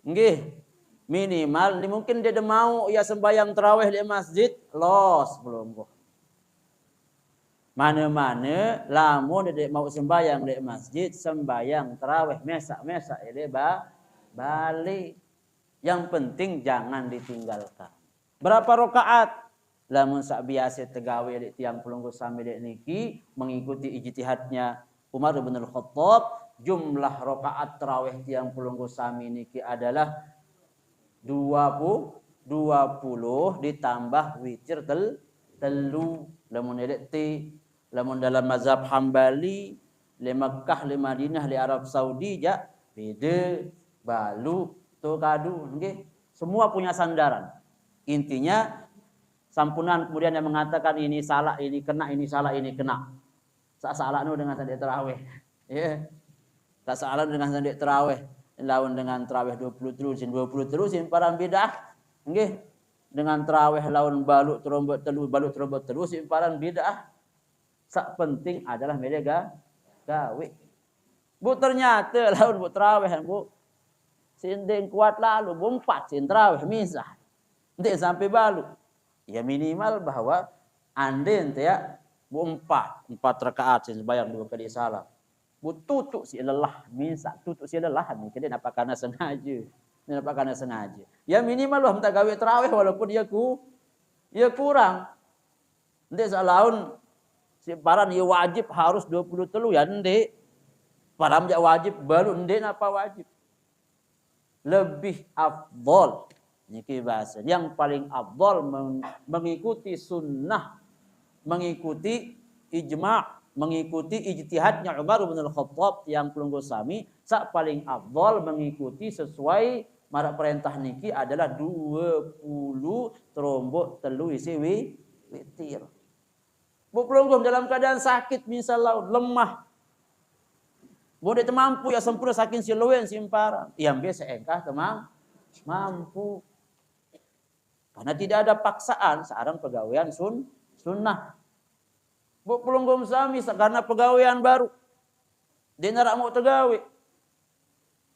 Nggih, minimal mungkin dia mau ya sembahyang tarawih di masjid, los belum kok. Mana-mana lamun dia mau sembahyang di masjid, sembahyang tarawih mesak-mesak ya balik. Yang penting jangan ditinggalkan. Berapa rakaat? Lamun sak biasa tegawe di tiang pelunggu sami dek niki mengikuti ijtihadnya Umar bin Al-Khattab, jumlah rakaat tarawih tiang pelunggu sami niki adalah 20 ditambah witir telu. Lamun dek lamun dalam mazhab Hambali di Makkah, di Madinah, di Arab Saudi ja beda balu tu kadu nggih. Semua punya sandaran. Intinya sampunan kemudian yang mengatakan ini salah, ini kena, ini salah, ini kena. Tak salah nu dengan sandik tarawih. Ya. Tak salah dengan sandik tarawih. Lawan dengan tarawih 20 terusin parang bidah. Nggih. Dengan tarawih lawan balut terombot terusin parang bidah. Sak penting adalah mereka gawe. Bu ternyata lawan bu tarawih bu sindeng kuat lalu bu 4 sin tarawih misah. Nanti sampai balut. Ya minimal bahwa anden ya bu 4 rakaat sembahyang 2 kali salam. Bu tutuk si lelah misa tutuk si lelah ni kena apa karena sengaja. Kenapa karena sengaja. Ya minimal lah minta gawe tarawih walaupun dia kurang. Nanti salaun si paran ya wajib harus 20 telu ya ndek. Param ja wajib baru ndek apa wajib. Lebih afdol niki bahasa. Yang paling afdol mengikuti sunnah, mengikuti ijma', mengikuti ijtihadnya Umar bin Al-Khattab yang pelunggu sami, sak paling afdol mengikuti sesuai marak perintah niki adalah 20 terombok telu isi witir. Bu pelunggu dalam keadaan sakit misalnya lemah. Bu dia mampu ya sempurna saking silowen simparang. Yang biasa engkah temang mampu. Karena tidak ada paksaan sekarang pegawaian sunnah. Bu pelunggum sami karena pegawaian baru. Dia narak mau tegawe.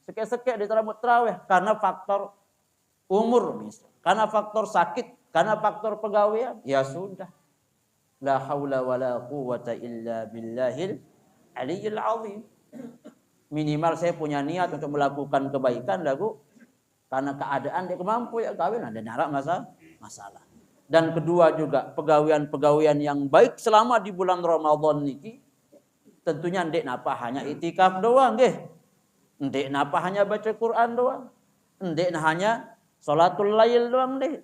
Sekek-sekek dia narak mau terawih karena faktor umur misal. Karena faktor sakit, karena faktor pegawaian, ya sudah. La haula wala quwwata illa billahil aliyyil azim. Minimal saya punya niat untuk melakukan kebaikan lagu karena keadaan dia mampu ya kawin ada narak masalah. Dan kedua juga pegawaian-pegawaian yang baik selama di bulan Ramadan niki tentunya ndek napa hanya itikaf doang nggih. Ndek napa hanya baca Quran doang. Ndek hanya salatul lail doang deh.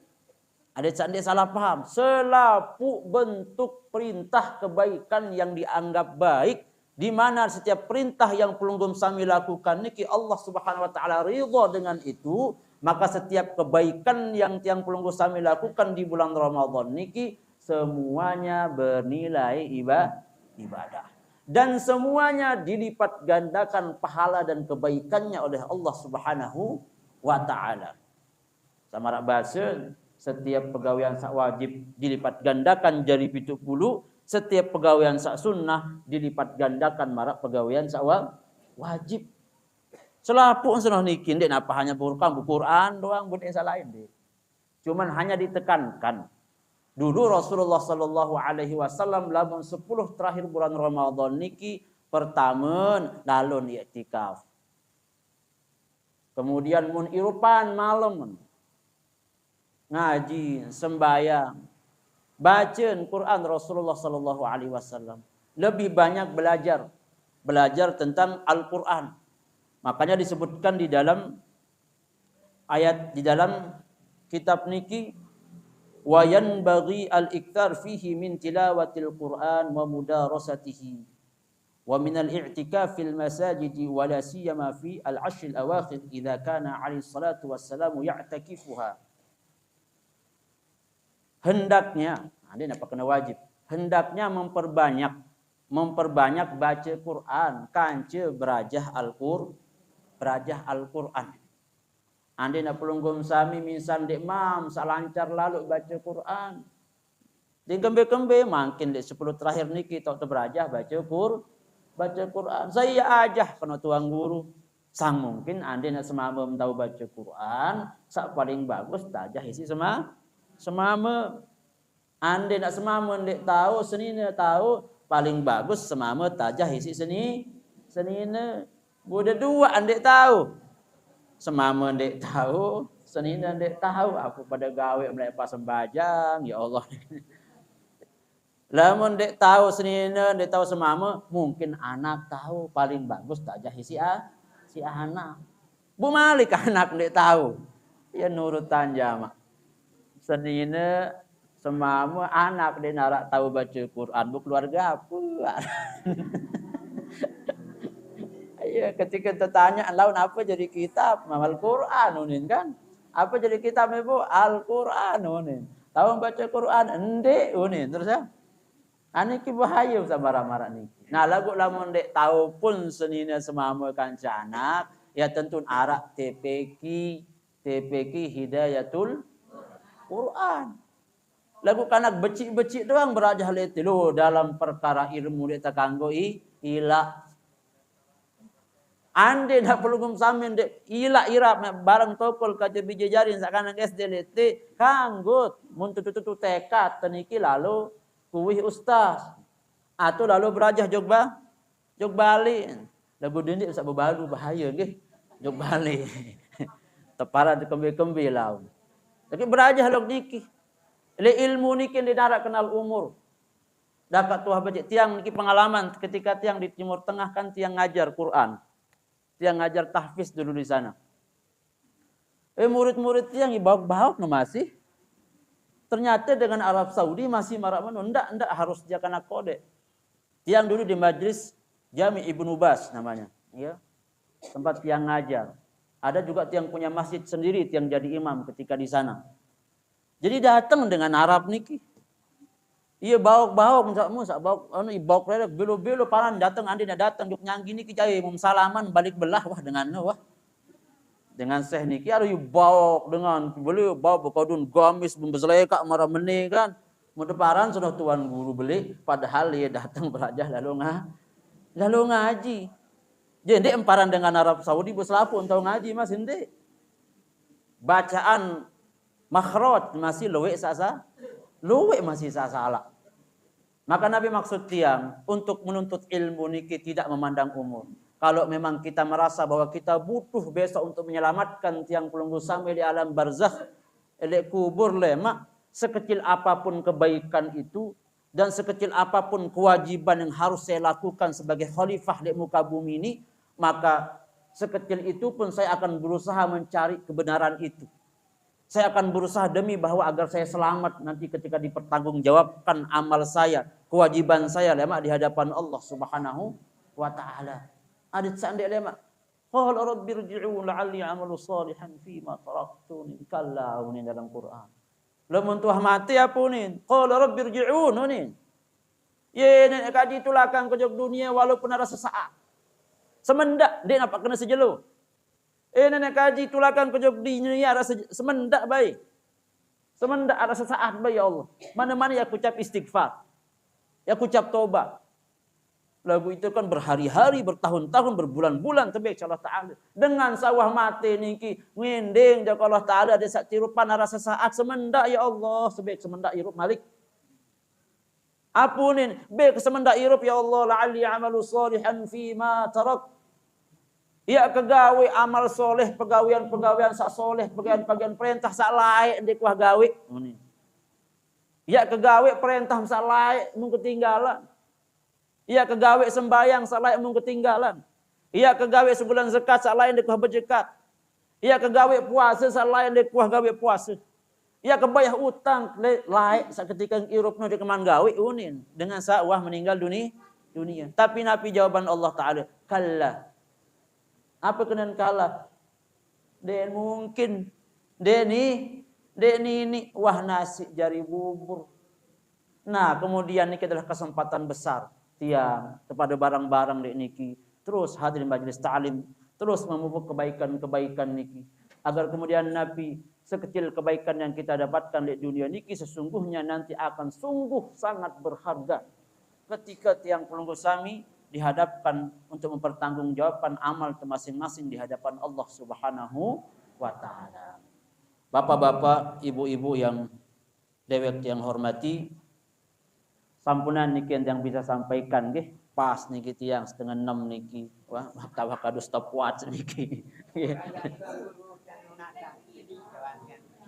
Ada candek salah paham. Selapu bentuk perintah kebaikan yang dianggap baik di mana setiap perintah yang pelunggum sami lakukan niki Allah Subhanahu wa taala ridha dengan itu, maka setiap kebaikan yang tiang pelunggum sami lakukan di bulan Ramadan niki semuanya bernilai ibadah. Dan semuanya dilipat gandakan pahala dan kebaikannya oleh Allah Subhanahu wa taala. Sama rak bahasa Setiap pegawaian sak wajib dilipat gandakan jadi 70, setiap pegawaian sak sunnah dilipat gandakan marak pegawaian sak wajib. Selapuk sunah niki ndek napa hanya bukan Quran doang bukan yang lain deh. Cuman hanya ditekankan. Dulu Rasulullah sallallahu alaihi wasallam lamun 10 terakhir bulan Ramadan niki pertama lalun i'tikaf. Kemudian mun irupan malam ngaji, sembahyang, bacaan Quran Rasulullah sallallahu alaihi wasallam. Lebih banyak belajar tentang Al-Qur'an. Makanya disebutkan di dalam ayat di dalam kitab niki wa yanbaghi al-ikthar fihi min tilawatil Qur'an wa mudarasatihi wa min al-i'tikaf fil masajid wa la siyama fi al-'ashr al-awakhir idza kana 'alaihi salatu wassalamu ya'takifuha. Hendaknya, ada apa kena wajib. Hendaknya memperbanyak baca Quran, kanca berajah Al-Quran. Anda nak pelunggum sami misal dek mam salancar lalu baca Quran. Di kembe-kembe makin dek 10 terakhir ni kita berajah baca Quran. Saya ajah kena tuang guru. Sang mungkin anda nak semama tahu baca Quran, sak paling bagus tajah isi semama. Anda nak semama ndek tahu, senina tahu, paling bagus semama tajah isi senina. Buda dua ndek tahu. Semama ndek tahu, senina ndek tahu. Aku pada gawe melepas sembajang, ya Allah. Lamun ndek tahu senina, ndek tahu semama, mungkin anak tahu, paling bagus tajah isi si anak. Bu Malik anak ndek tahu. Ya nurutan jama. Senina semama anak dia narak tahu baca Quran, bu keluarga apa? Ya, ketika tertanya laun apa jadi kitab Al-Quran unin kan? Apa jadi kitab ibu? Al-Quran unin. Tahu baca Quran ende unin terus ya. Ani ki bahaya sama marah niki. Nah lagu lamun dek tahu pun senina semama kanca anak ya tentu arak TPQ Hidayatul Quran. Lagu kanak becik-becik doang berajah leti lo dalam perkara ilmu dia takanggo ila. Ande nak perlu samin dek ila irap barang tokol kaca biji jarin sakanan SD leti kanggut mun tutu tekad teniki lalu kuih ustaz atau lalu berajah jog bali. Lagu dindik usah bebalu bahaya nggih. Jog bali. Tepara kembe-kembe laun. Tapi berajah log niki. Le ilmu niki dinarak kenal umur. Dapat tuah baca tiang niki pengalaman ketika tiang di Timur Tengah kan tiang ngajar Quran. Tiang ngajar tahfiz dulu di sana. Murid-murid tiang ibauk-bauk masih. Ternyata dengan Arab Saudi masih marak menu. Ndak harus dia kena kode. Tiang dulu di majlis Jami Ibnu Bas namanya. Ya. Tempat tiang ngajar. Ada juga tiang punya masjid sendiri tiang jadi imam ketika di sana. Jadi datang dengan Arab niki. Iya bauk-bauk sak bauk anu ibauk rere belo-belo paran datang andina datang juk nyanggi niki cai mum salaman balik belah wah dengan dengan Syekh niki aduh bauk dengan beliau bauk bekodun gamis membesleka marah meni kan. Mudah paran sudah tuan guru beli padahal dia datang belajar lalu ngaji. Jadi emparan dengan Arab Saudi beslapu untuk ngaji mas ende. Bacaan makhraj masih luwe masih salah. Maka Nabi maksud tiang untuk menuntut ilmu niki tidak memandang umur. Kalau memang kita merasa bahwa kita butuh besok untuk menyelamatkan tiang pelunggu sampai di alam barzakh, elek kubur lemak, sekecil apapun kebaikan itu dan sekecil apapun kewajiban yang harus saya lakukan sebagai khalifah di muka bumi ini, maka sekecil itu pun saya akan berusaha mencari kebenaran itu. Saya akan berusaha demi bahwa agar saya selamat nanti ketika dipertanggungjawabkan amal saya, kewajiban saya lemak di hadapan Allah Subhanahu wa taala. Adit sandek lemak. Qala rabbi irji'un la'alli a'malu salihan fima taraktun. Kalla unin dalam Quran. Lamun tuah mati apa unin? Qala rabbi irji'un unin. Ye nek kaji tulakan kejog dunia walaupun ada sesaat. Semendak dia nampak kena sejelo. Nenek kaji tulakan kejog dunia rasa semendak baik. Semendak ada sesaat ya Allah. Mana-mana ya aku ucap istighfar. Ya aku ucap tobat. Lagu itu kan berhari-hari, bertahun-tahun, berbulan-bulan tebek Allah Ta'ala. Dengan sawah mati niki nginding jaka Allah Ta'ala ada sak tirupan rasa saat semendak ya Allah. Sebek semendak irup malik. Apunin. Bek semendak irup ya Allah. La'alli amalu salihan fima tarak. Ya kegawe amal soleh, pegawaian sak soleh, pegawaian perintah sak laik di kuah gawe. Ya kegawe perintah sak laik mung ketinggalan. Ia kegawe sembayang salai mung ketinggalan. Ia kegawe sebulan zakat salai di kuah berzakat. Ia kegawe puasa salai di kuah gawe puasa. Ia kebayah utang laik saketika irupna di keman gawe unin dengan sawah meninggal dunia. Tapi nabi jawaban Allah Taala, kalla. Apa kenan kala? Den mungkin ini wah nasi jari bubur. Nah, kemudian ini adalah kesempatan besar tiang kepada barang-barang dek niki terus hadir majelis ta'lim, terus memupuk kebaikan-kebaikan niki agar kemudian Nabi sekecil kebaikan yang kita dapatkan di dunia niki sesungguhnya nanti akan sungguh sangat berharga ketika tiang pelunggu sami dihadapkan untuk mempertanggungjawabkan amal masing-masing di hadapan Allah Subhanahu wa taala. Bapak-bapak, ibu-ibu yang dewek yang hormati, sampunan niki yang bisa sampaikan nggih pas niki tiang 5:30 niki. Wah, tawa kadu stopwatch niki.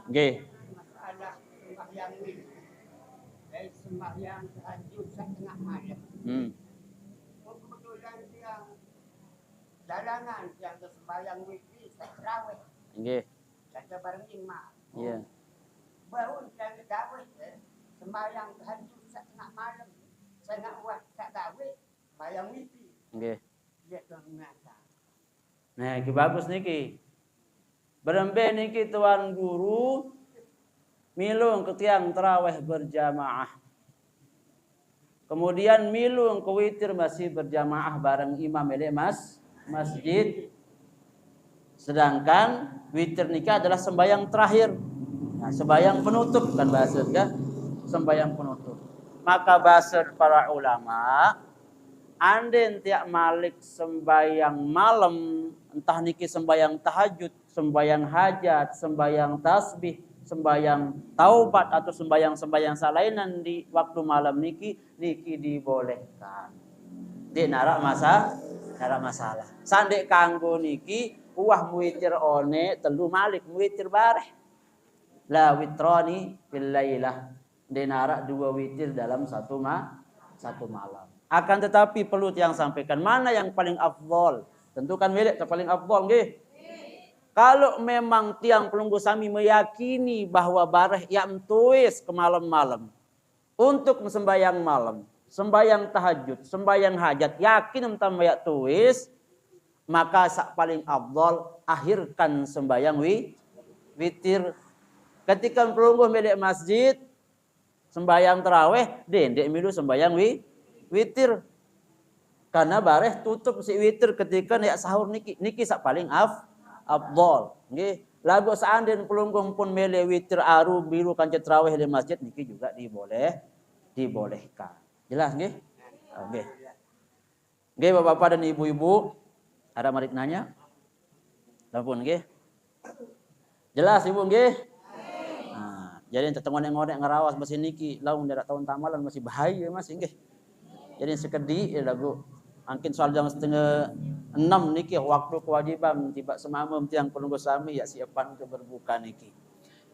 Nggih. Masalah sembahyang ini. Dari sembahyang tahajud setengah malam. Kebetulan tiang jalanan tiang ke sembahyang witri tarawih. Nggih. Kata bareng imam. Iya. Baru tiang ke dawih sembahyang tahajud setengah malam. Saya nak buat tak dawih, sembahyang witri. Nggih. Dia tuan ngata. Nah, iki bagus niki. Berembe niki tuan guru milung ke tiang tarawih berjamaah. Kemudian milung ke witir masih berjamaah bareng imam masjid. Sedangkan witir nikah adalah sembahyang terakhir. Nah, sembahyang penutup kan bahasa ya. Sembahyang penutup. Maka bahasa para ulama anden tiak malik sembahyang malam, entah niki sembahyang tahajud, sembahyang hajat, sembahyang tasbih, sembahyang taubat atau sembahyang salainan di waktu malam niki dibolehkan. Di narak masalah. Sandek kanggo niki uah muitir one telu malik muitir bareh. La witrani fil lailah. Di narak 2 witir dalam satu malam. Akan tetapi perlu yang sampaikan mana yang paling afdol. Tentukan milik yang paling afdol nggih. Kalau memang tiang pelunggu sami meyakini bahwa bareh yang tuis ke malam-malam untuk sembahyang malam, sembahyang tahajud, sembahyang hajat, yakin entah mayak tuis, maka sak paling afdol akhirkan sembahyang witir. Ketika pelunggu milik masjid sembahyang tarawih, dendek milu sembahyang witir. Karena bareh tutup si witir ketika nek sahur niki sak paling afdol nggih. Lagu seandainya pelungguh pun mele witir aru biru kanca tarawih di masjid niki juga dibolehkan. Jelas nggih? Nggih. Nggih Bapak-bapak dan Ibu-ibu, ada marik nanya? Ampun nggih. Jelas Ibu nggih? Nah, jadi tetemuan yang ngonek ngarawas masih niki laung dadak tahun tamalan masih bahaya masih nggih. Jadi sekedi ya lagu mungkin soal jam 5:30 niki waktu kewajiban tiba semamam tiang pelunggu sami ya siapan ke berbuka niki.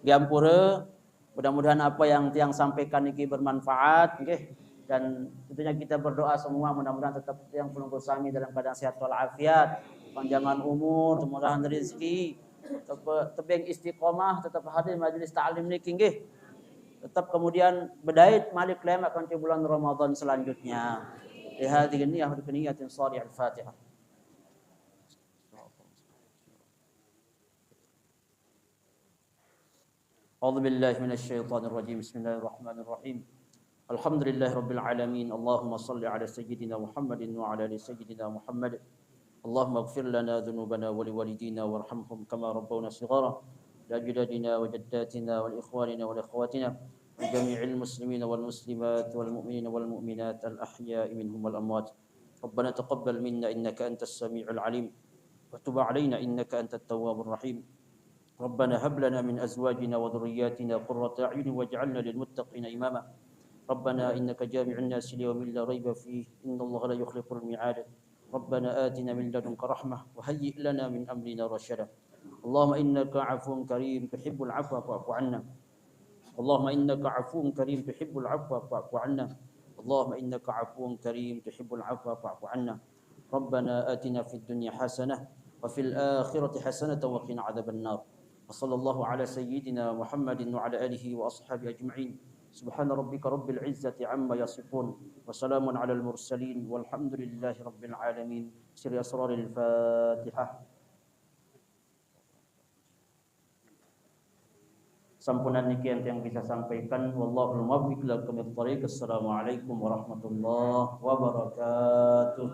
Diampura mudah-mudahan apa yang tiang sampaikan niki bermanfaat nggih dan tentunya kita berdoa semua mudah-mudahan tetap tiang pelunggu sami dalam keadaan sehat walafiat, panjangan umur, kemudahan rezeki, tebing istiqomah, tetap hadir majelis ta'lim niki nggih. Tetap kemudian bedait malik lem akan ke bulan Ramadan selanjutnya. Lihadhihi niyyah wa niyatin shalih al-Fatihah. A'udzu billahi minasy syaithanir rajim. Bismillahirrahmanirrahim. Alhamdulillahirabbil alamin. Allahumma shalli ala sayyidina Muhammadin wa ala ali sayyidina Muhammad. Allahumma ighfir lana dhunubana wa liwalidina warhamhum kama rabbawna shighara. لأجدادنا وجداتنا ولإخواننا ولأخواتنا وجميع المسلمين والمسلمات والمؤمنين والمؤمنات الأحياء منهم والأموات. ربنا تقبل منا إنك أنت السميع العليم وتب علينا إنك أنت التواب الرحيم. ربنا هب لنا من أزواجنا وذرياتنا قرة أعين واجعلنا للمتقين إماما. ربنا إنك جامع الناس ليوم لا ريب فيه إن الله لا يخلف الميعاد. ربنا آتنا من لدنك رحمة وهيئ لنا من أمرنا رشدا. اللهم إنك عفو كريم تحب العفو فاعف عنا. اللهم إنك عفو كريم تحب العفو فاعف عنا. اللهم إنك عفو كريم تحب العفو فاعف عنا. ربنا آتنا في الدنيا حسنة وفي الآخرة حسنة وقنا عذاب النار. وصلى الله على سيدنا محمد وعلى آله وأصحابه أجمعين. سبحان ربك رب العزة عما يصفون وسلام على المرسلين والحمد لله رب العالمين. سر أسرار الفاتحة. Sampunan nikian yang bisa sampaikan. Wallahul muwaffiq ila aqwamit thoriq. Assalamualaikum warahmatullahi wabarakatuh.